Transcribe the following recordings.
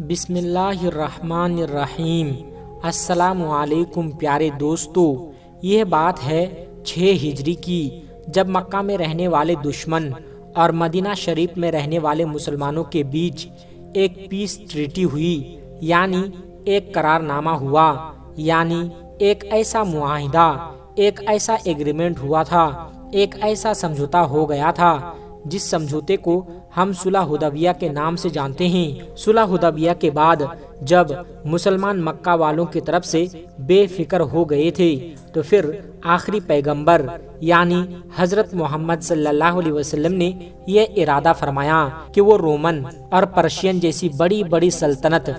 بسم اللہ الرحمن الرحیم۔ السلام علیکم پیارے دوستو، یہ بات ہے 6 ہجری کی، جب مکہ میں رہنے والے دشمن اور مدینہ شریف میں رہنے والے مسلمانوں کے بیچ ایک پیس ٹریٹی ہوئی، یعنی ایک قرار نامہ ہوا، یعنی ایک ایسا معاہدہ، ایک ایسا ایگریمنٹ ہوا تھا، ایک ایسا سمجھوتا ہو گیا تھا جس سمجھوتے کو ہم صلح حدیبیہ کے نام سے جانتے ہیں۔ صلح حدیبیہ کے بعد جب مسلمان مکہ والوں کی طرف سے بے فکر ہو گئے تھے تو پھر آخری پیغمبر یعنی حضرت محمد صلی اللہ علیہ وسلم نے یہ ارادہ فرمایا کہ وہ رومن اور پرشین جیسی بڑی بڑی سلطنت،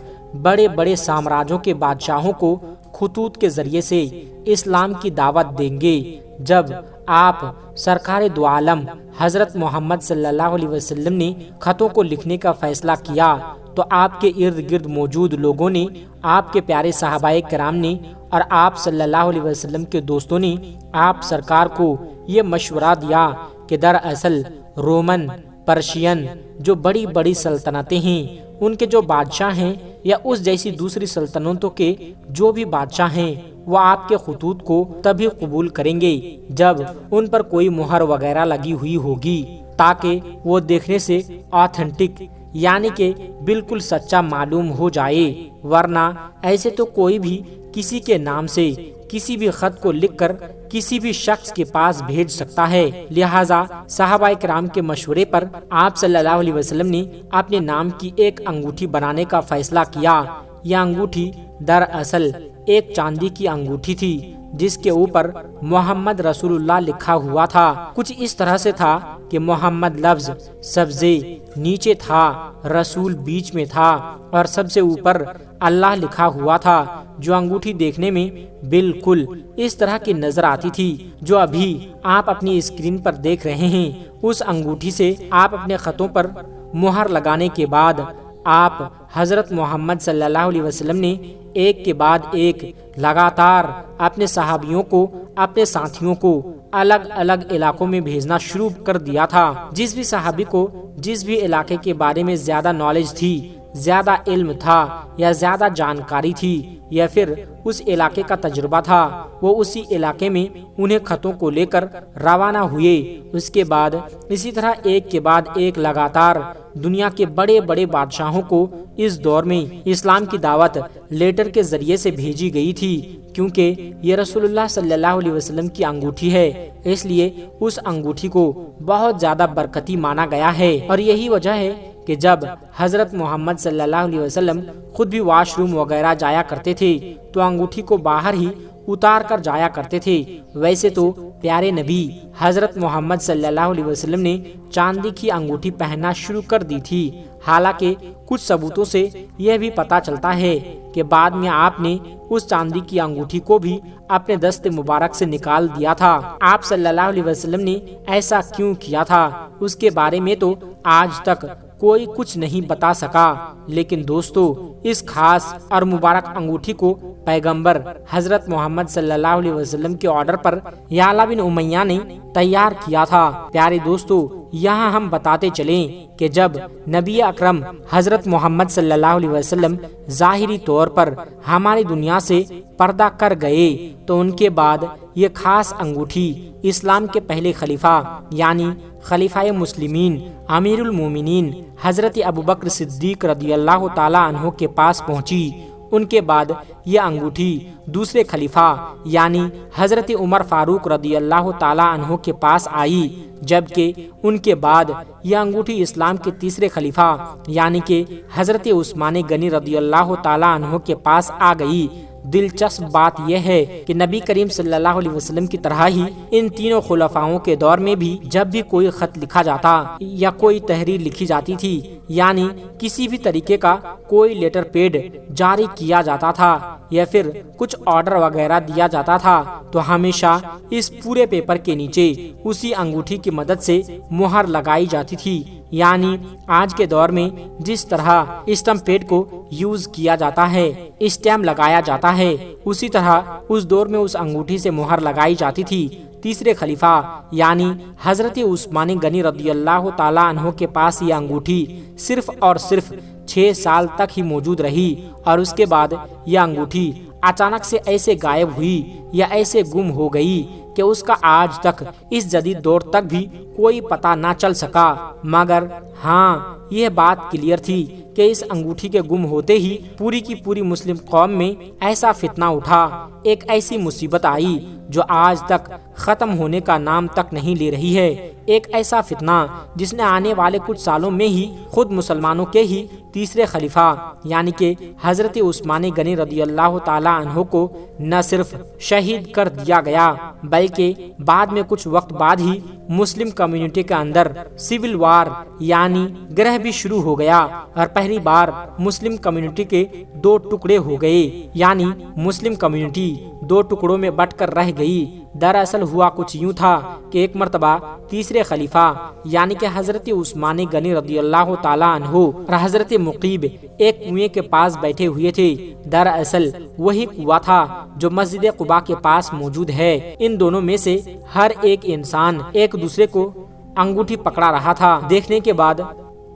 بڑے بڑے سامراجوں کے بادشاہوں کو خطوط کے ذریعے سے اسلام کی دعوت دیں گے۔ جب آپ سرکار دو عالم حضرت محمد صلی اللہ علیہ وسلم نے خطوں کو لکھنے کا فیصلہ کیا تو آپ کے ارد گرد موجود لوگوں نے، آپ کے پیارے صحابہ کرام نے اور آپ صلی اللہ علیہ وسلم کے دوستوں نے آپ سرکار کو یہ مشورہ دیا کہ دراصل رومن، پرشین جو بڑی بڑی سلطنتیں ہیں، ان کے جو بادشاہ ہیں یا اس جیسی دوسری سلطنتوں کے جو بھی بادشاہ ہیں، وہ آپ کے خطوط کو تبھی قبول کریں گے جب ان پر کوئی مہر وغیرہ لگی ہوئی ہوگی، تاکہ وہ دیکھنے سے آتھینٹک یعنی کہ بالکل سچا معلوم ہو جائے، ورنہ ایسے تو کوئی بھی کسی کے نام سے کسی بھی خط کو لکھ کر کسی بھی شخص کے پاس بھیج سکتا ہے۔ لہٰذا صحابہ کرام کے مشورے پر آپ صلی اللہ علیہ وسلم نے اپنے نام کی ایک انگوٹھی بنانے کا فیصلہ کیا۔ یہ انگوٹھی دراصل ایک چاندی کی انگوٹھی تھی جس کے اوپر محمد رسول اللہ لکھا ہوا تھا۔ کچھ اس طرح سے تھا کہ محمد لفظ سبزے نیچے تھا، رسول بیچ میں تھا اور سب سے اوپر اللہ لکھا ہوا تھا، جو انگوٹھی دیکھنے میں بالکل اس طرح کی نظر آتی تھی جو ابھی آپ اپنی اسکرین پر دیکھ رہے ہیں۔ اس انگوٹھی سے آپ اپنے خطوں پر مہر لگانے کے بعد آپ حضرت محمد صلی اللہ علیہ وسلم نے ایک کے بعد ایک لگاتار اپنے صحابیوں کو، اپنے ساتھیوں کو الگ الگ علاقوں میں بھیجنا شروع کر دیا تھا۔ جس بھی صحابی کو جس بھی علاقے کے بارے میں زیادہ نالج تھی، زیادہ علم تھا یا زیادہ جانکاری تھی یا پھر اس علاقے کا تجربہ تھا، وہ اسی علاقے میں انہیں خطوں کو لے کر روانہ ہوئے۔ اس کے بعد اسی طرح ایک کے بعد ایک لگاتار دنیا کے بڑے بڑے بادشاہوں کو اس دور میں اسلام کی دعوت لیٹر کے ذریعے سے بھیجی گئی تھی، کیونکہ یہ رسول اللہ صلی اللہ علیہ وسلم کی انگوٹھی ہے، اس لیے اس انگوٹھی کو بہت زیادہ برکتی مانا گیا ہے۔ اور یہی وجہ ہے کہ جب حضرت محمد صلی اللہ علیہ وسلم خود بھی واش روم وغیرہ جایا کرتے تھے تو انگوٹھی کو باہر ہی اتار کر جایا کرتے تھے۔ ویسے تو پیارے نبی حضرت محمد صلی اللہ علیہ وسلم نے چاندی کی انگوٹھی پہننا شروع کر دی تھی، حالانکہ کچھ ثبوتوں سے یہ بھی پتہ چلتا ہے کہ بعد میں آپ نے اس چاندی کی انگوٹھی کو بھی اپنے دست مبارک سے نکال دیا تھا۔ آپ صلی اللہ علیہ وسلم نے ایسا کیوں کیا تھا اس کے بارے میں تو آج تک کوئی کچھ نہیں بتا سکا، لیکن دوستو اس خاص اور مبارک انگوٹھی کو پیغمبر حضرت محمد صلی اللہ علیہ وسلم کے آرڈر پر یعلا بن امیہ نے تیار کیا تھا۔ پیارے دوستو، یہاں ہم بتاتے چلیں کہ جب نبی اکرم حضرت محمد صلی اللہ علیہ وسلم ظاہری طور پر ہماری دنیا سے پردہ کر گئے تو ان کے بعد یہ خاص انگوٹھی اسلام کے پہلے خلیفہ یعنی خلیفہ مسلمین امیر المومنین حضرت ابوبکر صدیق رضی اللہ تعالی عنہ کے پاس پہنچی۔ ان کے بعد یہ انگوٹھی دوسرے خلیفہ یعنی حضرت عمر فاروق رضی اللہ تعالی عنہ کے پاس آئی، جبکہ ان کے بعد یہ انگوٹھی اسلام کے تیسرے خلیفہ یعنی کہ حضرت عثمان غنی رضی اللہ تعالی عنہ کے پاس آ گئی۔ دلچسپ بات یہ ہے کہ نبی کریم صلی اللہ علیہ وسلم کی طرح ہی ان تینوں خلفاؤں کے دور میں بھی جب بھی کوئی خط لکھا جاتا یا کوئی تحریر لکھی جاتی تھی، یعنی کسی بھی طریقے کا کوئی لیٹر پیڈ جاری کیا جاتا تھا یا پھر کچھ آرڈر وغیرہ دیا جاتا تھا، تو ہمیشہ اس پورے پیپر کے نیچے اسی انگوٹھی کی مدد سے مہر لگائی جاتی تھی۔ یعنی آج کے دور میں جس طرح اسٹمپ پیڈ کو یوز کیا جاتا ہے، اسٹیمپ لگایا جاتا ہے، اسی طرح اس دور میں اس انگوٹھی سے مہر لگائی جاتی تھی۔ تیسرے خلیفہ یعنی حضرت عثمان غنی رضی اللہ تعالی عنہ کے پاس یہ انگوٹھی صرف اور صرف 6 سال تک ہی موجود رہی اور اس کے بعد یہ انگوٹھی اچانک سے ایسے غائب ہوئی یا ایسے گم ہو گئی کہ اس کا آج تک اس جدید دور تک بھی کوئی پتہ نہ چل سکا۔ مگر ہاں، یہ بات کلیئر تھی کہ اس انگوٹھی کے گم ہوتے ہی پوری کی پوری مسلم قوم میں ایسا فتنہ اٹھا، ایک ایسی مصیبت آئی جو آج تک ختم ہونے کا نام تک نہیں لے رہی ہے۔ ایک ایسا فتنہ جس نے آنے والے کچھ سالوں میں ہی خود مسلمانوں کے ہی تیسرے خلیفہ یعنی کہ حضرت عثمان غنی رضی اللہ تعالی عنہ کو نہ صرف شہید کر دیا گیا بلکہ بعد میں کچھ وقت بعد ہی مسلم کمیونٹی کے اندر سول وار یعنی گرہ بھی شروع ہو گیا اور پہلی بار مسلم کمیونٹی کے 2 ٹکڑے ہو گئے، یعنی مسلم کمیونٹی 2 ٹکڑوں میں بٹ کر رہ گئی۔ دراصل ہوا کچھ یوں تھا کہ ایک مرتبہ تیسرے خلیفہ یعنی کہ حضرت عثمان غنی رضی اللہ تعالی عنہ اور حضرت مقیب ایک کنویں کے پاس بیٹھے ہوئے تھے۔ دراصل وہی کنواں تھا جو مسجد قباء کے پاس موجود ہے۔ ان دونوں میں سے ہر ایک انسان ایک دوسرے کو انگوٹھی پکڑا رہا تھا۔ دیکھنے کے بعد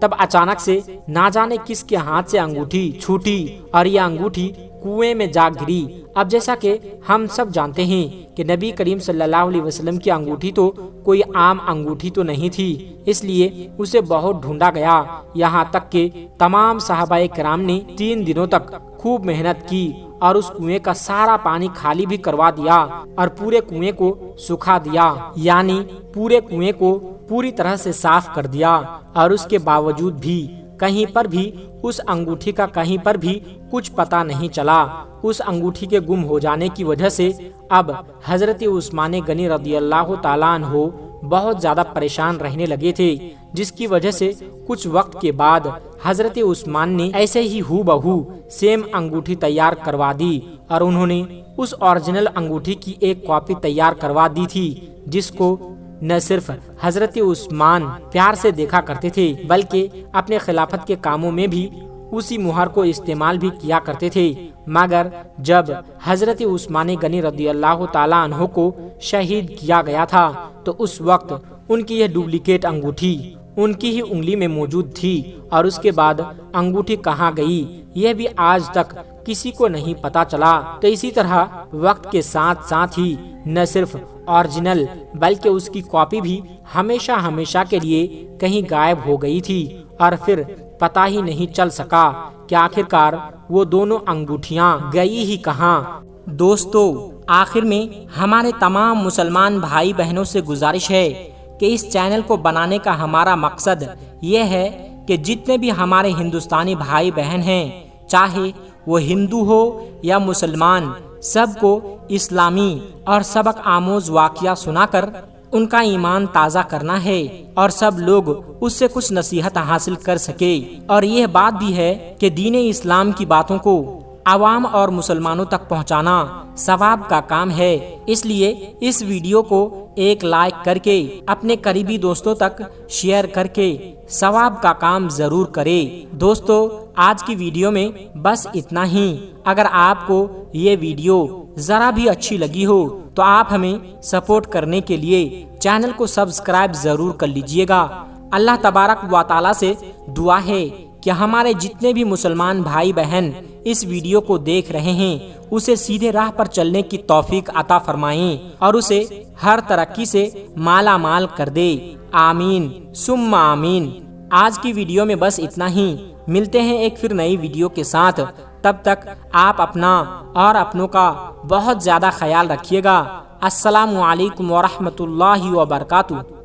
تب اچانک سے نہ جانے کس کے ہاتھ سے انگوٹھی چھوٹی اور یہ انگوٹھی کنویں میں جا گری۔ اب جیسا کہ ہم سب جانتے ہیں کہ نبی کریم صلی اللہ علیہ وسلم کی انگوٹھی تو کوئی عام انگوٹھی تو نہیں تھی، اس لیے اسے بہت ڈھونڈا گیا، یہاں تک کہ تمام صحابہ کرام نے 3 دنوں تک خوب محنت کی اور اس کنویں کا سارا پانی خالی بھی کروا دیا اور پورے کنویں کو سکھا دیا، یعنی پورے کنویں کو پوری طرح سے صاف کر دیا، اور اس کے باوجود بھی کہیں پر بھی اس انگوٹھی کا کہیں پر بھی کچھ پتہ نہیں چلا۔ اس انگوٹھی کے گم ہو جانے کی وجہ سے اب حضرت عثمان غنی رضی اللہ تعالیٰ عنہ بہت زیادہ پریشان رہنے لگے تھے، جس کی وجہ سے کچھ وقت کے بعد حضرت عثمان نے ایسے ہی ہو بہو سیم انگوٹھی تیار کروا دی، اور انہوں نے اس اوریجنل انگوٹھی کی ایک کاپی تیار کروا دی تھی، جس کو نہ صرف حضرت عثمان پیار سے دیکھا کرتے تھے بلکہ اپنے خلافت کے کاموں میں بھی اسی مہر کو استعمال بھی کیا کرتے تھے۔ مگر جب حضرت عثمان غنی رضی اللہ تعالیٰ عنہ کو شہید کیا گیا تھا تو اس وقت ان کی یہ ڈپلیکیٹ انگوٹھی ان کی ہی انگلی میں موجود تھی، اور اس کے بعد انگوٹھی کہاں گئی یہ بھی آج تک کسی کو نہیں پتا چلا۔ تو اسی طرح وقت کے ساتھ ساتھ ہی نہ صرف اوریجنل بلکہ اس کی کاپی بھی ہمیشہ کے لیے کہیں غائب ہو گئی تھی، اور پھر پتہ ہی نہیں چل سکا کہ آخرکار وہ دونوں انگوٹھیاں گئی ہی کہاں۔ دوستو، آخر میں ہمارے تمام مسلمان بھائی بہنوں سے گزارش ہے کہ اس چینل کو بنانے کا ہمارا مقصد یہ ہے کہ جتنے بھی ہمارے ہندوستانی بھائی بہن ہیں، چاہے وہ ہندو ہو یا مسلمان، سب کو اسلامی اور سبق آموز واقعہ سنا کر ان کا ایمان تازہ کرنا ہے اور سب لوگ اس سے کچھ نصیحت حاصل کر سکے۔ اور یہ بات بھی ہے کہ دین اسلام کی باتوں کو عوام اور مسلمانوں تک پہنچانا ثواب کا کام ہے، اس لیے اس ویڈیو کو ایک لائک کر کے اپنے قریبی دوستوں تک شیئر کر کے ثواب کا کام ضرور کرے۔ دوستو، آج کی ویڈیو میں بس اتنا ہی۔ اگر آپ کو یہ ویڈیو ذرا بھی اچھی لگی ہو تو آپ ہمیں سپورٹ کرنے کے لیے چینل کو سبسکرائب ضرور کر لیجئے گا۔ اللہ تبارک و تعالی سے دعا ہے کہ ہمارے جتنے بھی مسلمان بھائی بہن اس ویڈیو کو دیکھ رہے ہیں اسے سیدھے راہ پر چلنے کی توفیق عطا فرمائیں اور اسے ہر ترقی سے مالا مال کر دے۔ آمین ثم آمین۔ آج کی ویڈیو میں بس اتنا ہی، ملتے ہیں ایک پھر نئی ویڈیو کے ساتھ، تب تک آپ اپنا اور اپنوں کا بہت زیادہ خیال رکھیے گا۔ السلام علیکم ورحمۃ اللہ وبرکاتہ۔